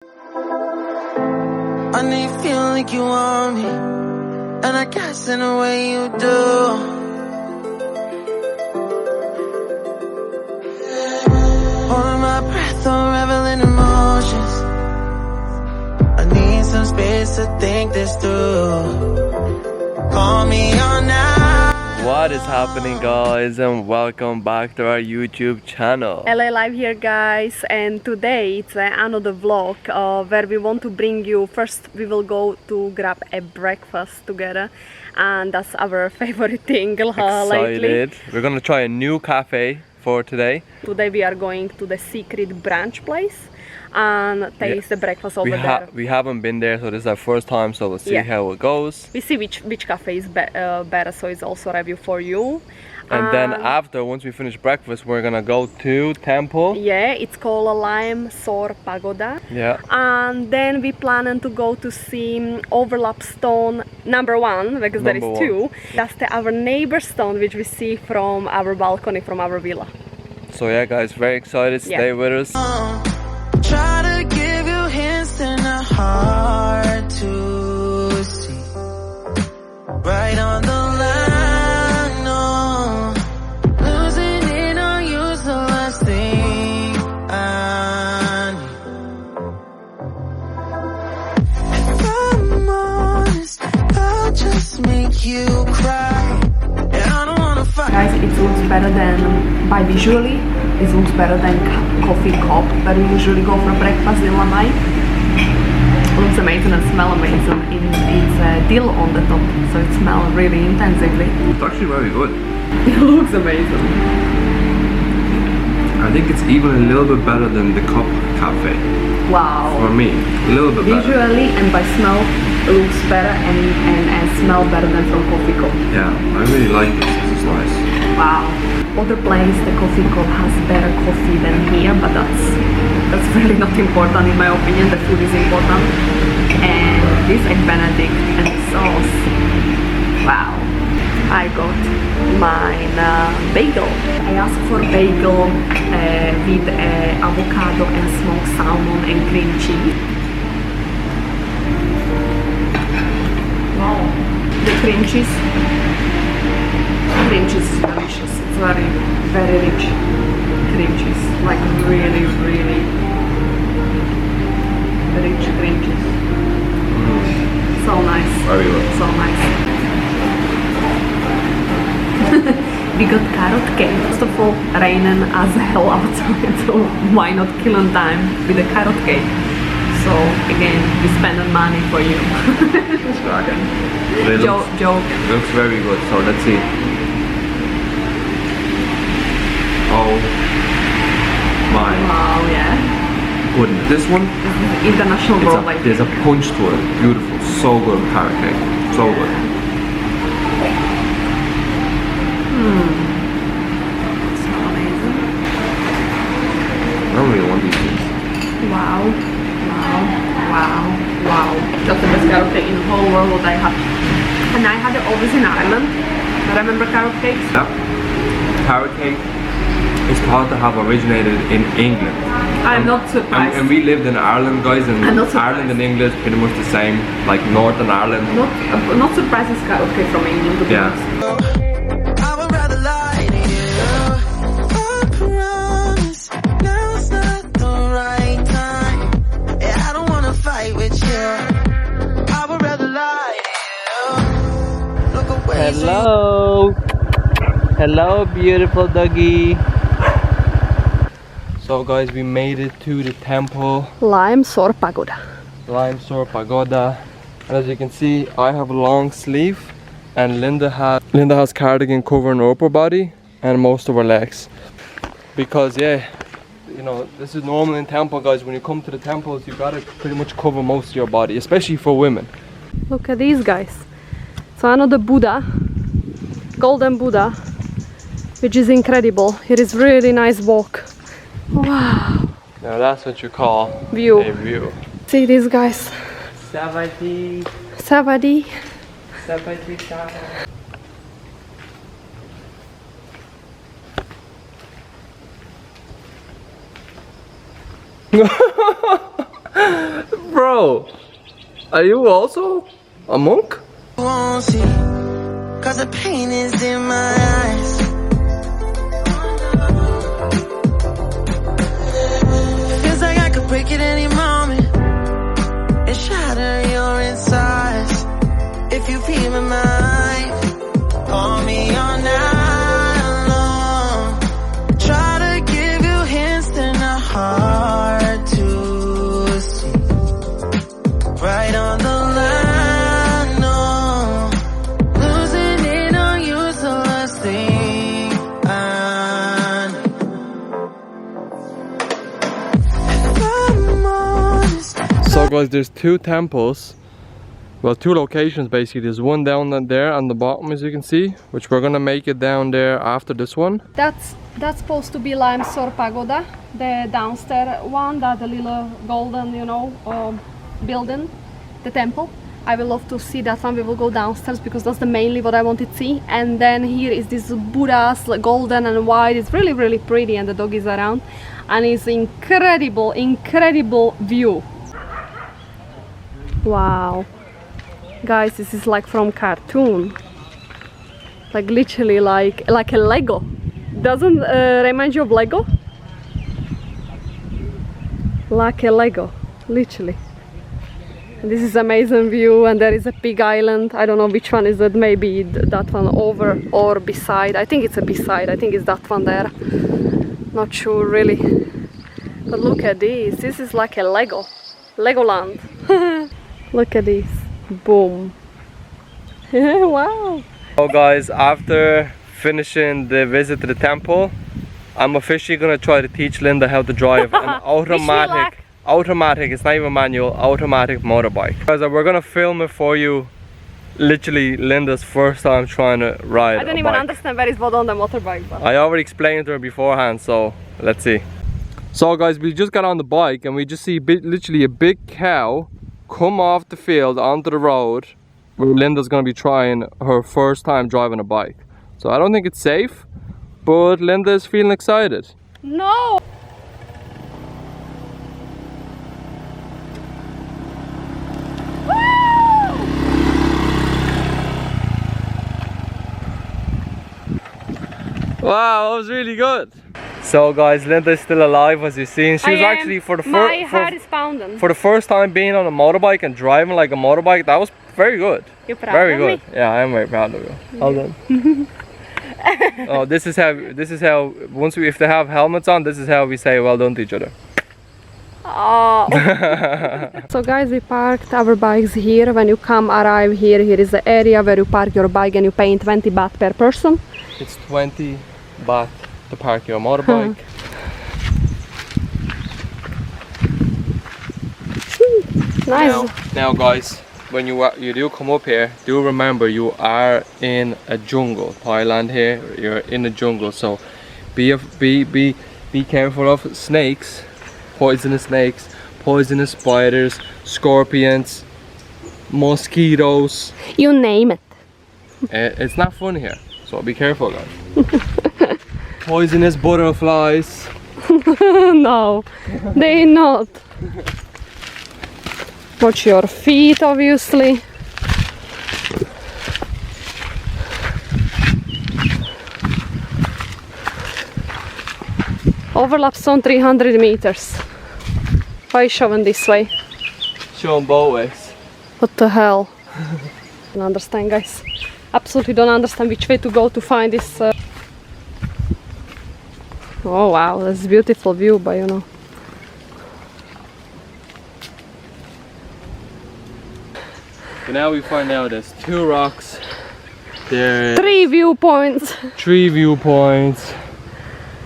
I know you feel like you want me, and I guess in a way you do. Holding my breath, unraveling emotions. I need some space to think this through. Call me on now. What is happening, guys, and welcome back to our YouTube channel. LA Live here, guys, and today it's another vlog where we want to bring you. First we will go to grab a breakfast together, and that's our favorite thing lately. We're gonna try a new cafe for today. Today we are going to the Secret Brunch place and taste the breakfast over there. We haven't been there, so this is our first time, so we'll see how it goes. We see which cafe is better, so it's also a review for you. And then after, once we finish breakfast, we're gonna go to temple. Yeah, it's called Laem Sor Pagoda. Yeah. And then we plan to go to see Overlap Stone #1, because there is two. That's our neighbor stone, which we see from our balcony, from our villa. So yeah, guys, very excited. Stay with us. Try to give you hints and a hard to see. Right on the line, no. Losing it on you's the last thing I need. If I'm honest, I'll just make you cry. And I don't wanna fight. Guys, it looks better than, by visually, it looks better than coffee cup where we usually go for breakfast in Lamai. Looks amazing and smells amazing. It's dill on the top, so it smells really intensively. It's actually very good. It looks amazing. I think it's even a little bit better than the Cup Cafe. Wow. For me, a little bit better. Visually and by smell, it looks better and smell better than from coffee cup. Yeah, I really like this. This is nice. Wow. Other place the coffee cup has better coffee than here, but that's really not important in my opinion. The food is important. And this egg benedict and the sauce. Wow. I got mine bagel. I asked for bagel with avocado and smoked salmon and cream cheese. Wow. The cream cheese is delicious. It's very, very rich cream cheese. Like really, really rich cream cheese. So nice. Very good. So nice. We got carrot cake. First of all, raining as hell outside, so why not kill on time with a carrot cake? So again, we spending money for you. Joke. It looks very good, so let's see. Oh my. Wow, yeah. Goodness. This one, This is international world. there's a punch to it. Beautiful. So good, carrot cake. So good. Smells amazing. I don't really want these things. Wow. That's the best carrot cake in the whole world what I have. And I had it always in Ireland. Remember carrot cakes? Yeah. Carrot cake is thought to have originated in England. I'm not surprised. And we lived in Ireland, guys, and I'm not surprised. Ireland and England is pretty much the same, like Northern Ireland. Not surprised it's carrot cake from England, to be honest. I would rather lie to you. I promise now's not the right time. Yeah, I don't wanna fight with you. I would rather lie to you. Look away. Hello, beautiful doggy. So guys, we made it to the temple, Laem Sor Pagoda. Laem Sor Pagoda. And as you can see, I have a long sleeve, and Linda has cardigan covering her upper body and most of her legs. Because yeah, you know, this is normal in temple, guys. When you come to the temples, you gotta pretty much cover most of your body, especially for women. Look at these guys. So another Buddha, golden Buddha, which is incredible. It is really nice walk. Wow. Now that's what you call View. a view. See these guys. Savadi. Savadi. Savadi. Bro, are you also a monk? Won't see, cause the pain is in my eyes. Feels like I could break it any moment and shatter your insides. If you feel my mind, call me all night long. Try to give you hints that are hard to see. Right on the line, no. Losing it on you's the last thing I know. If I'm honest, So guys, there's two temples. Well, two locations basically. There's one down there on the bottom, as you can see, which we're gonna make it down there after this one. That's supposed to be Laem Sor Pagoda, the downstairs one, that the little golden, you know, building, the temple. I will love to see that one. We will go downstairs because that's the mainly what I wanted to see. And then here is this Buddha's, like, golden and white. It's really, really pretty, and the dog is around, and it's incredible, incredible view. Wow. Guys, this is like from cartoon, like literally like a Lego. Doesn't remind you of Lego? Like a Lego, literally. And this is amazing view, and there is a big island. I don't know which one is it. Maybe that one over or beside. I think it's a beside. I think it's that one there. Not sure really. But look at this. This is like a Lego, Legoland. Look at this. Boom. Wow. So guys, after finishing the visit to the temple, I'm officially gonna try to teach Linda how to drive an automatic, it's not even manual, automatic motorbike. Guys, we're gonna film it for you. Literally Linda's first time trying to ride I don't even understand where is what on the motorbike. But I already explained to her beforehand, so let's see. So guys, we just got on the bike and we just see literally a big cow come off the field onto the road where Linda's gonna be trying her first time driving a bike. So I don't think it's safe, but Linda is feeling excited. no. Wow, that was really good. So guys, Linda is still alive, as you've seen. She was actually for the my heart is pounding. for the first time being on a motorbike and driving like a motorbike. That was very good. You're proud Very of good. me? Yeah, I am very proud of you. Well done. Oh, this is how once if they have helmets on, this is how we say well done to each other. Oh. So guys, we parked our bikes here. When you arrive here is the area where you park your bike, and you pay 20 baht per person. It's 20 baht to park your motorbike. Nice. Now guys, when you do come up here, do remember you are in a jungle. Thailand here, you're in a jungle, so be careful of snakes, poisonous spiders, scorpions, mosquitoes. You name it. It's not fun here, so be careful guys. Poisonous butterflies. No, they not. Watch your feet, obviously. Overlaps on 300 meters. Why showing this way? Show them both ways. What the hell? Don't understand, guys. Absolutely don't understand which way to go to find this. Oh wow, that's a beautiful view, but you know. So now we find out there's 2 rocks. There's 3 viewpoints. 3 viewpoints.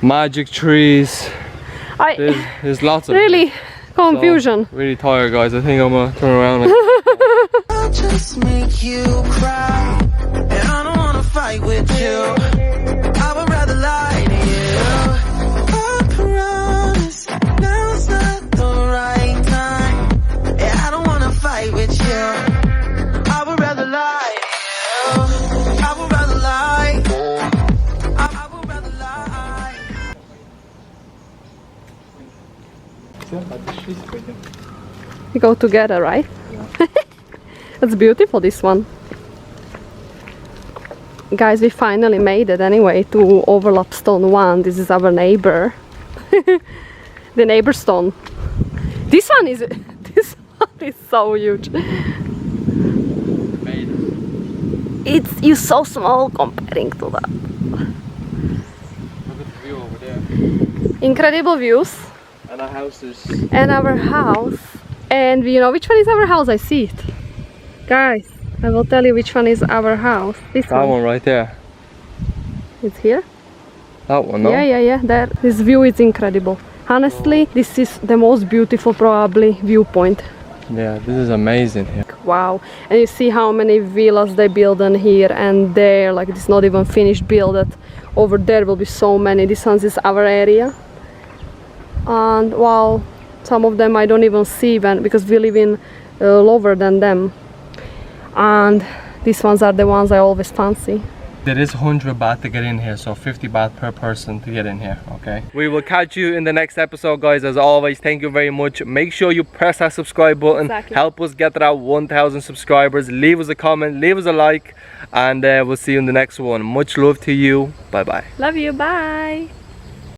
Magic trees. There's lots of really confusion. So, really tired, guys. I think I'm gonna turn around. I'll just make you cry, and I don't wanna fight with you. I would rather lie to you. I promise now's not the right time, and I don't wanna fight with you. I would rather lie to you. I would rather lie. I would rather lie. We go together, right? Yeah. It's beautiful, this one. Guys, we finally made it anyway to Overlap Stone 1. This is our neighbor. The neighbor stone. This one is so huge. It's so small comparing to that. Look at the view over there. Incredible views. And our houses. And our house. And you know which one is our house? I see it. Guys, I will tell you which one is our house. This one right there. It's here? That one, no? Yeah. There. This view is incredible. Honestly, this is the most beautiful probably viewpoint. Yeah, this is amazing here. Wow. And you see how many villas they build in here and there, like it's not even finished built. Over there will be so many. This one is our area. And wow, some of them I don't even see even because we live in lower than them. And these ones are the ones I always fancy. There is 100 baht to get in here, so 50 baht per person to get in here, okay? We will catch you in the next episode, guys. As always, thank you very much. Make sure you press that subscribe button. Exactly. Help us get to that 1,000 subscribers. Leave us a comment, leave us a like, and we'll see you in the next one. Much love to you. Bye-bye. Love you, bye!